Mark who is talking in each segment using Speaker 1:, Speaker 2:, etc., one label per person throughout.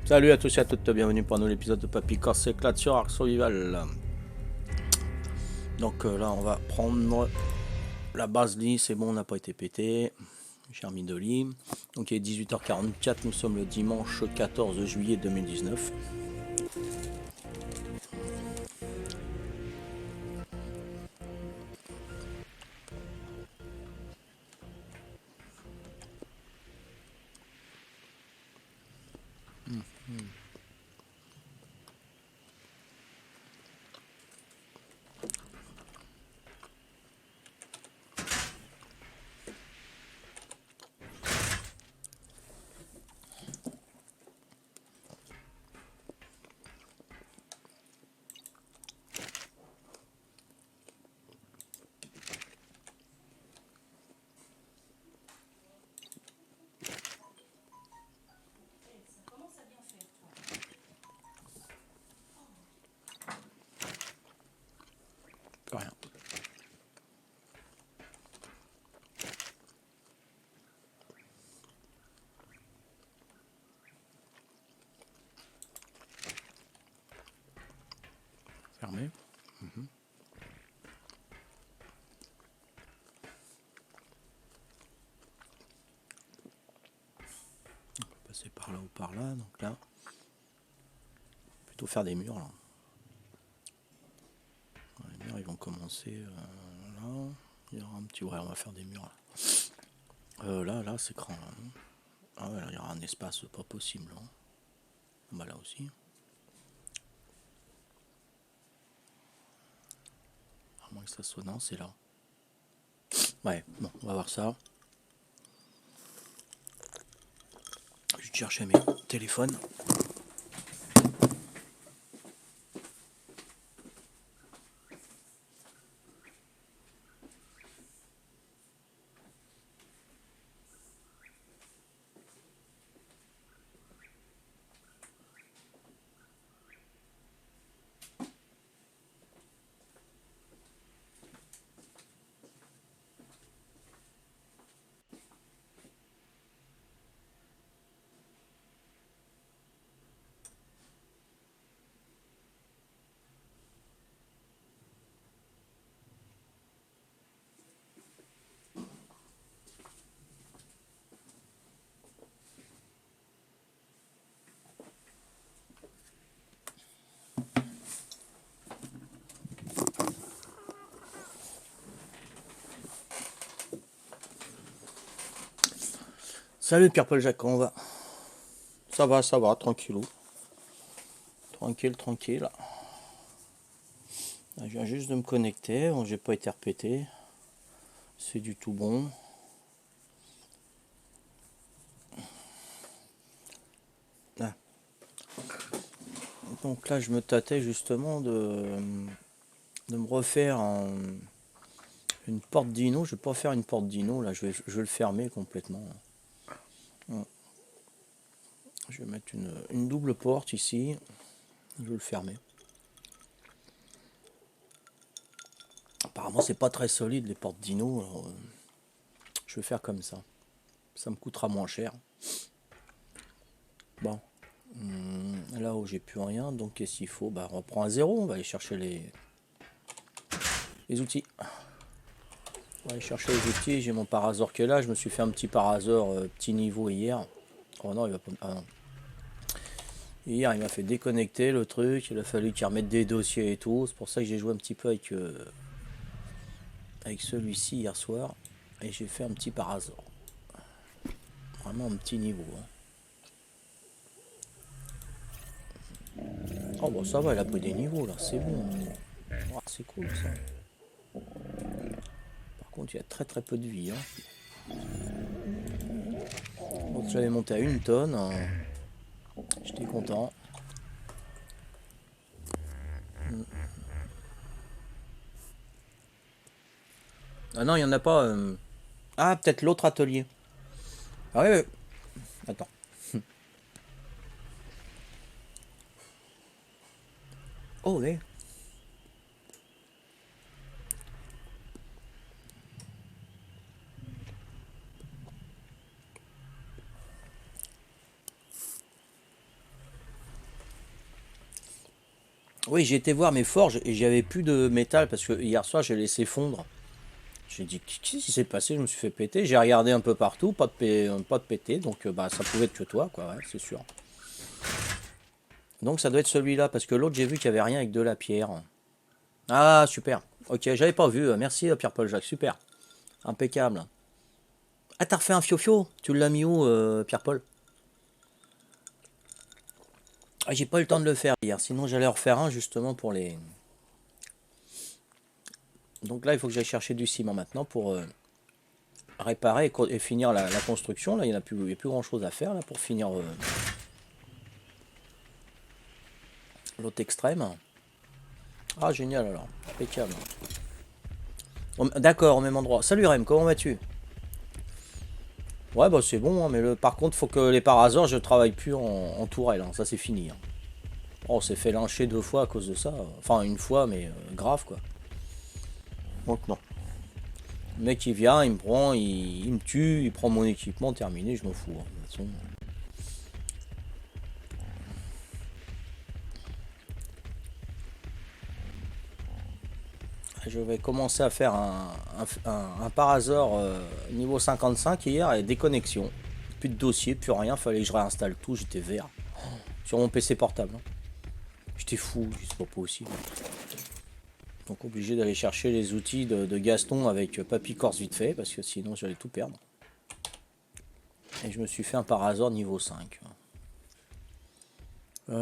Speaker 1: Salut à tous et à toutes, bienvenue pour un nouvel épisode de Papy Corse s'éclate sur Ark Survival. Donc là on va prendre la base lit, c'est bon, on n'a pas été pété. J'ai remis de lit. Donc il est 18h44, nous sommes le dimanche 14 juillet 2019. Rien. Fermé. On peut passer par là ou par là, donc là. Plutôt faire des murs là. Les murs ils vont commencer là. Il y aura un petit. Ouais, on va faire des murs là. Là c'est grand là. Ah ouais, là, il y aura un espace pas possible. Hein. Bah là aussi. À moins que ça soit. Non, c'est là. Ouais, bon, on va voir ça. Je vais chercher mes téléphones. Salut Pierre-Paul Jacques, comment on va? Ça va, tranquillou. Tranquille, tranquille. Là, je viens juste de me connecter, bon, j'ai pas été repété. C'est du tout bon. Là. Donc là, je me tâtais justement de me refaire une porte dino. Je vais pas faire une porte dino, là, je vais le fermer complètement. Je vais mettre une double porte ici. Je vais le fermer. Apparemment, c'est pas très solide les portes dino. Alors, je vais faire comme ça. Ça me coûtera moins cher. Bon. Là où j'ai plus rien, donc qu'est-ce qu'il faut? Bah, on reprend à zéro. On va aller chercher les outils. On va aller chercher les outils. J'ai mon parasor qui est là. Je me suis fait un petit parasor petit niveau hier. Oh non, il va pas. Ah non. Hier, il m'a fait déconnecter le truc. Il a fallu qu'il remette des dossiers et tout. C'est pour ça que j'ai joué un petit peu avec celui-ci hier soir. Et j'ai fait un petit parasor. Vraiment un petit niveau. Hein. Oh bah ça va, il a pris des niveaux là. C'est bon. Oh, c'est cool ça. Par contre, il y a très très peu de vie. Hein. Donc j'avais monté à 1 tonne. Hein. J'étais content. Ah non, il n'y en a pas. Ah, peut-être l'autre atelier. Ah ouais, ouais. Attends. Oh, ouais. Oui, j'ai été voir mes forges et j'avais plus de métal parce que hier soir j'ai laissé fondre. J'ai dit, qu'est-ce qui s'est passé? Je me suis fait péter. J'ai regardé un peu partout, pas de péter, donc bah ça pouvait être que toi, quoi, ouais, c'est sûr. Donc ça doit être celui-là parce que l'autre j'ai vu qu'il n'y avait rien avec de la pierre. Ah, super. Ok, j'avais pas vu. Merci Pierre-Paul Jacques, super. Impeccable. Ah, t'as refait un fiofio? Tu l'as mis où, Pierre-Paul? Ah, j'ai pas eu le temps de le faire hier, sinon j'allais en refaire un justement pour les. Donc là, il faut que j'aille chercher du ciment maintenant pour réparer et finir la construction. Là, il y a plus grand chose à faire là pour finir l'autre extrême. Ah, génial alors. Impeccable. D'accord, au même endroit. Salut Rem, comment vas-tu? Ouais, bah c'est bon, hein, mais par contre, faut que les parasors, je travaille plus en tourelle. Hein, ça, c'est fini. Hein. Oh, on s'est fait lyncher 2 fois à cause de ça. Enfin, une fois, mais grave quoi. Donc, non. Le mec, il vient, il me prend, il me tue, il prend mon équipement, terminé, je m'en fous. Hein. De toute façon, je vais commencer à faire un Parasor niveau 55 hier et déconnexion. Plus de dossier, plus rien, fallait que je réinstalle tout, j'étais vert. Sur mon PC portable. Hein. J'étais fou, c'est pas possible. Donc obligé d'aller chercher les outils de Gaston avec Papy Corse vite fait, parce que sinon j'allais tout perdre. Et je me suis fait un Parasor niveau 5. Ouais,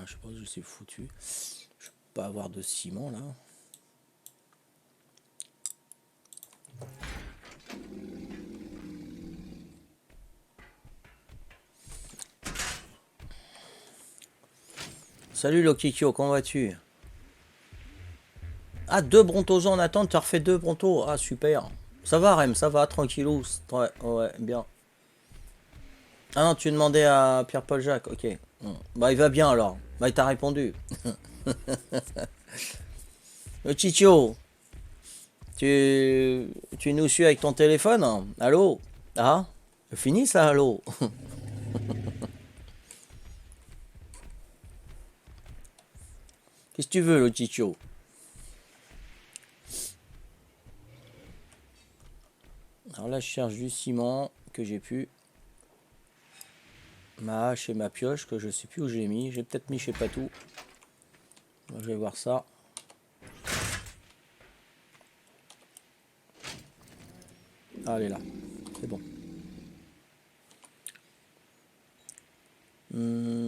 Speaker 1: je sais pas si c'est foutu. Je peux pas avoir de ciment là. Salut Lokikyo, comment vas-tu? Ah, 2 brontosans en attente, tu as refait 2 brontos. Ah, super. Ça va, Rem, ça va, tranquillou. Ouais, ouais, bien. Ah non, tu demandais à Pierre-Paul Jacques, ok. Bah, il va bien alors. Bah, il t'a répondu. Le Chicho, tu nous suis avec ton téléphone? Allô? Ah? Fini ça, allô? Qu'est-ce que tu veux, le Chicho? Alors là, je cherche du ciment que j'ai pu. Ma hache et ma pioche que je sais plus où j'ai mis. J'ai peut-être mis chez Patou. Je vais voir ça. Ah, elle est là. C'est bon.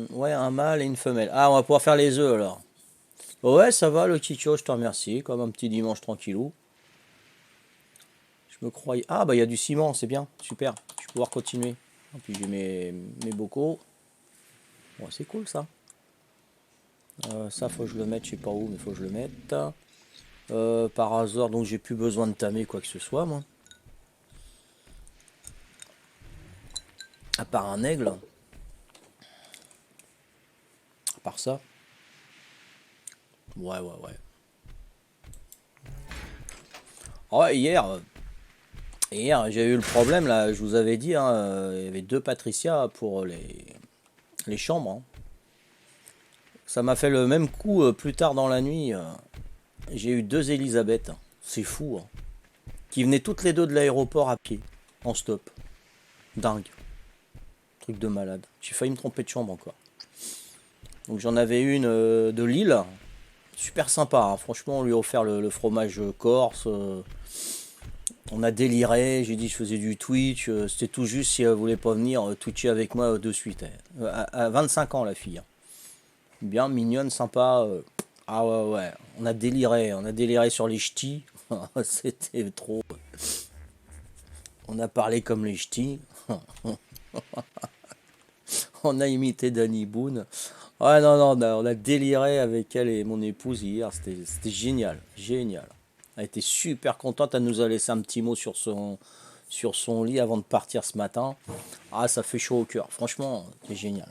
Speaker 1: Ouais, un mâle et une femelle. Ah, on va pouvoir faire les œufs alors. Ouais, ça va, le Chicho, je te remercie. Comme un petit dimanche tranquillou. Je me croyais. Ah, bah, il y a du ciment, c'est bien. Super. Je vais pouvoir continuer. Et puis, j'ai mes bocaux. Bon, c'est cool ça. Ça, faut que je le mette, je sais pas où, mais faut que je le mette. Par hasard, donc j'ai plus besoin de tamer quoi que ce soit, moi. À part un aigle. À part ça. Ouais, ouais, ouais. Ouais, hier j'ai eu le problème, là, je vous avais dit, hein, il y avait 2 Patricia pour les chambres. Hein. Ça m'a fait le même coup plus tard dans la nuit. J'ai eu 2 Elisabeth. C'est fou. Hein. Qui venaient toutes les deux de l'aéroport à pied, en stop. Dingue. Truc de malade. J'ai failli me tromper de chambre encore. Donc j'en avais une de Lille. Super sympa. Hein. Franchement, on lui a offert le fromage corse. On a déliré. J'ai dit je faisais du Twitch. C'était tout juste si elle voulait pas venir twitcher avec moi de suite. À 25 ans, la fille. Hein. Bien mignonne, sympa. Ah ouais, ouais. On a déliré. On a déliré sur les ch'tis. C'était trop. On a parlé comme les ch'tis. On a imité Danny Boone. Ouais, non, non, on a déliré avec elle et mon épouse hier. C'était génial. Génial. Elle était super contente. Elle nous a laissé un petit mot sur son lit avant de partir ce matin. Ah, ça fait chaud au cœur. Franchement, c'est génial.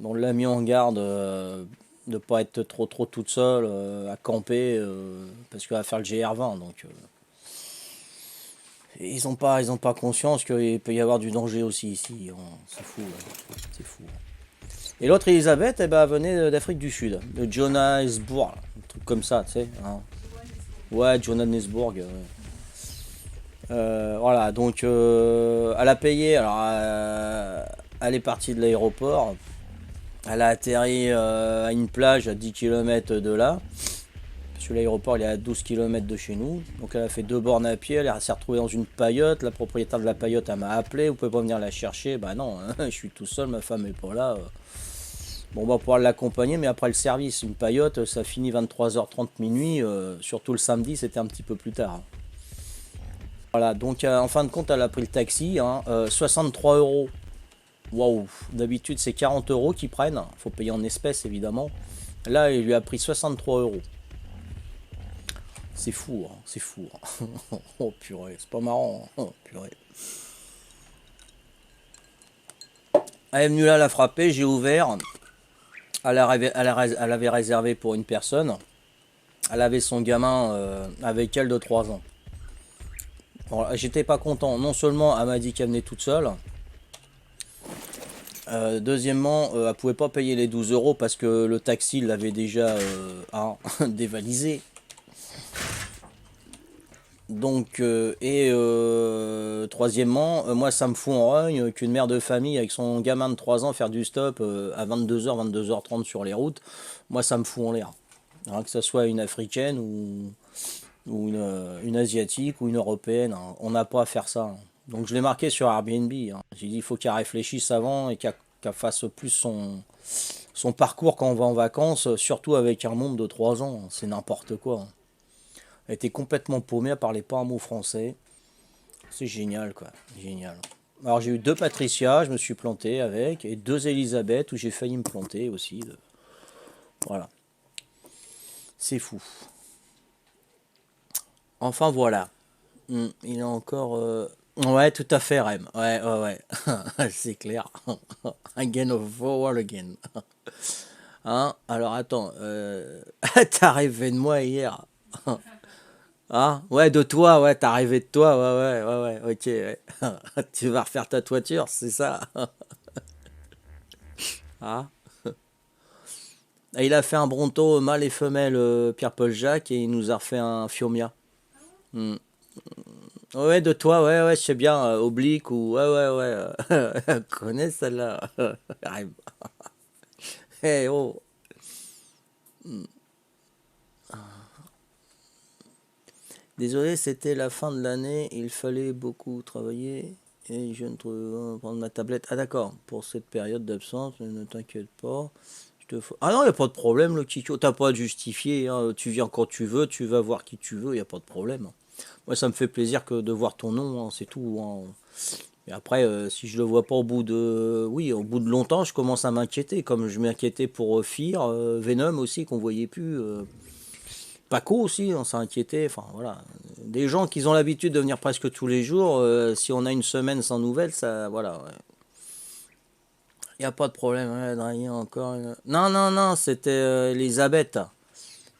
Speaker 1: On l'a mis en garde de ne pas être trop toute seule à camper parce qu'elle va faire le GR20. Donc, ils ont pas conscience qu'il peut y avoir du danger aussi ici. C'est fou. C'est fou. Et l'autre Elisabeth, eh ben, elle venait d'Afrique du Sud, de Johannesburg, un truc comme ça, tu sais. Hein. Ouais, Johannesburg. Ouais. Voilà, donc elle a payé. Alors, elle est partie de l'aéroport. Elle a atterri à une plage à 10 km de là. Parce que l'aéroport il est à 12 km de chez nous. Donc elle a fait 2 bornes à pied. Elle s'est retrouvée dans une paillote. La propriétaire de la paillote elle m'a appelé. Vous pouvez pas venir la chercher. Bah non, hein, je suis tout seul. Ma femme est pas là. Bon, on va pouvoir l'accompagner. Mais après le service, une paillote, ça finit 23h30 minuit. Surtout le samedi, c'était un petit peu plus tard. Voilà, donc en fin de compte, elle a pris le taxi. Hein, 63 euros. Waouh, d'habitude c'est 40 euros qu'ils prennent. Faut payer en espèces évidemment. Là, il lui a pris 63 euros. C'est fou, hein, c'est fou. Hein. Oh purée, c'est pas marrant. Hein. Oh purée. Elle est venue là la frapper, j'ai ouvert. Elle avait réservé pour une personne. Elle avait son gamin avec elle de 3 ans. J'étais pas content. Non seulement elle m'a dit qu'elle venait toute seule. Deuxièmement, elle pouvait pas payer les 12 euros parce que le taxi l'avait déjà dévalisé. Donc, troisièmement, moi ça me fout en rogne qu'une mère de famille avec son gamin de 3 ans faire du stop à 22h, 22h30 sur les routes, moi ça me fout en l'air. Hein, que ce soit une africaine ou une asiatique ou une européenne, hein, on n'a pas à faire ça. Hein. Donc je l'ai marqué sur Airbnb. Hein. J'ai dit il faut qu'elle réfléchisse avant et qu'elle fasse plus son parcours quand on va en vacances, surtout avec un monde de 3 ans. Hein. C'est n'importe quoi. Hein. Elle était complètement paumée, elle parlait pas un mot français. C'est génial, quoi. Génial. Alors j'ai eu 2 Patricia, je me suis planté avec, et 2 Elisabeth où j'ai failli me planter aussi. Voilà. C'est fou. Enfin voilà. Il est encore. Ouais, tout à fait, Rem. Ouais, ouais, ouais. C'est clair. Again of forward again. Hein? Alors attends. T'as rêvé de moi hier. Ah, ouais, de toi, ouais, t'as rêvé de toi, ouais, ouais, ouais, ouais, ok, ouais. Tu vas refaire ta toiture, c'est ça? Ah. Et il a fait un Bronto mâle et femelle Pierre-Paul Jacques et il nous a refait un Fiomia. Hmm. Ouais, de toi, ouais, ouais, je sais bien, oblique ou ouais, ouais, ouais. Connais celle-là. Rêve. Eh oh. Désolé, c'était la fin de l'année, il fallait beaucoup travailler et je ne trouvais pas prendre ma tablette. Ah d'accord, pour cette période d'absence, ne t'inquiète pas. Ah non, il n'y a pas de problème, le Kiko, t'as pas à te justifier, hein. Tu viens quand tu veux, tu vas voir qui tu veux, il n'y a pas de problème. Moi, ça me fait plaisir que de voir ton nom, hein, c'est tout. Hein. Et après, si je le vois pas au bout de... Oui, au bout de longtemps, je commence à m'inquiéter, comme je m'inquiétais pour Fear, Venom aussi, qu'on voyait plus. Paco aussi, on s'est inquiété. Enfin voilà, des gens qui ont l'habitude de venir presque tous les jours, si on a une semaine sans nouvelles, ça, voilà. Ouais. Il n'y a pas de problème. Ouais, Adrien, encore. Non, non, non, c'était Elisabeth.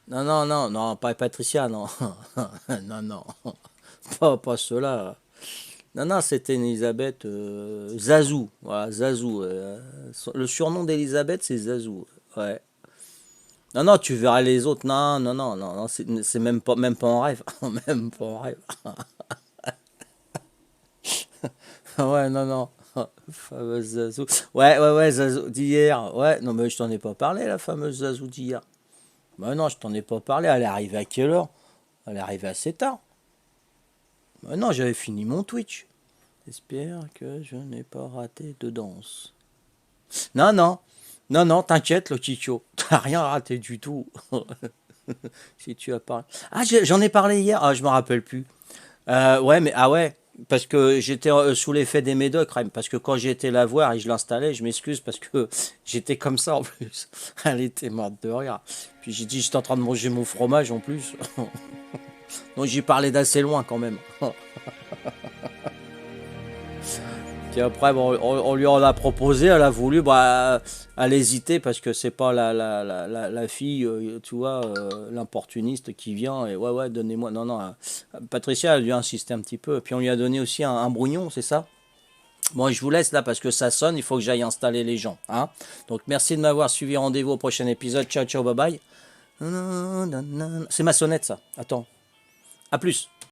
Speaker 1: Non, non, non, non, pas Patricia, non. Non, non, pas cela. Non, non, c'était une Elisabeth Zazou. Voilà, Zazou. Le surnom d'Elisabeth, c'est Zazou. Ouais. Non, non, tu verras les autres. Non, non, non, non, non, c'est même pas en rêve. Même pas en rêve. Ouais, non, non. Fameuse Zazou. Ouais, ouais, ouais, Zazou d'hier. Ouais, non, mais je t'en ai pas parlé, la fameuse Zazou d'hier. Bah non, je t'en ai pas parlé. Elle est arrivée à quelle heure? Elle est arrivée assez tard. Bah non, j'avais fini mon Twitch. J'espère que je n'ai pas raté de danse. Non, non. Non, non, t'inquiète, le Kikyo. T'as rien raté du tout. Si tu as parlé. Ah, j'en ai parlé hier. Ah, je me rappelle plus. Ouais, mais ah ouais, parce que j'étais sous l'effet des médocs, Rem, parce que quand j'ai été la voir et je l'installais, je m'excuse parce que j'étais comme ça en plus. Elle était morte de rire. Puis j'ai dit, j'étais en train de manger mon fromage en plus. Donc j'ai parlé d'assez loin quand même. Puis après, bon, on lui en a proposé, elle a voulu, bah, elle hésitait parce que c'est pas la fille, tu vois, l'importuniste qui vient et ouais, ouais, donnez-moi. Non, non, Patricia, elle lui a insisté un petit peu. Puis on lui a donné aussi un brouillon, c'est ça? Bon, je vous laisse là parce que ça sonne, il faut que j'aille installer les gens. Hein. Donc merci de m'avoir suivi, rendez-vous au prochain épisode. Ciao, ciao, bye bye. C'est ma sonnette ça. Attends. À plus.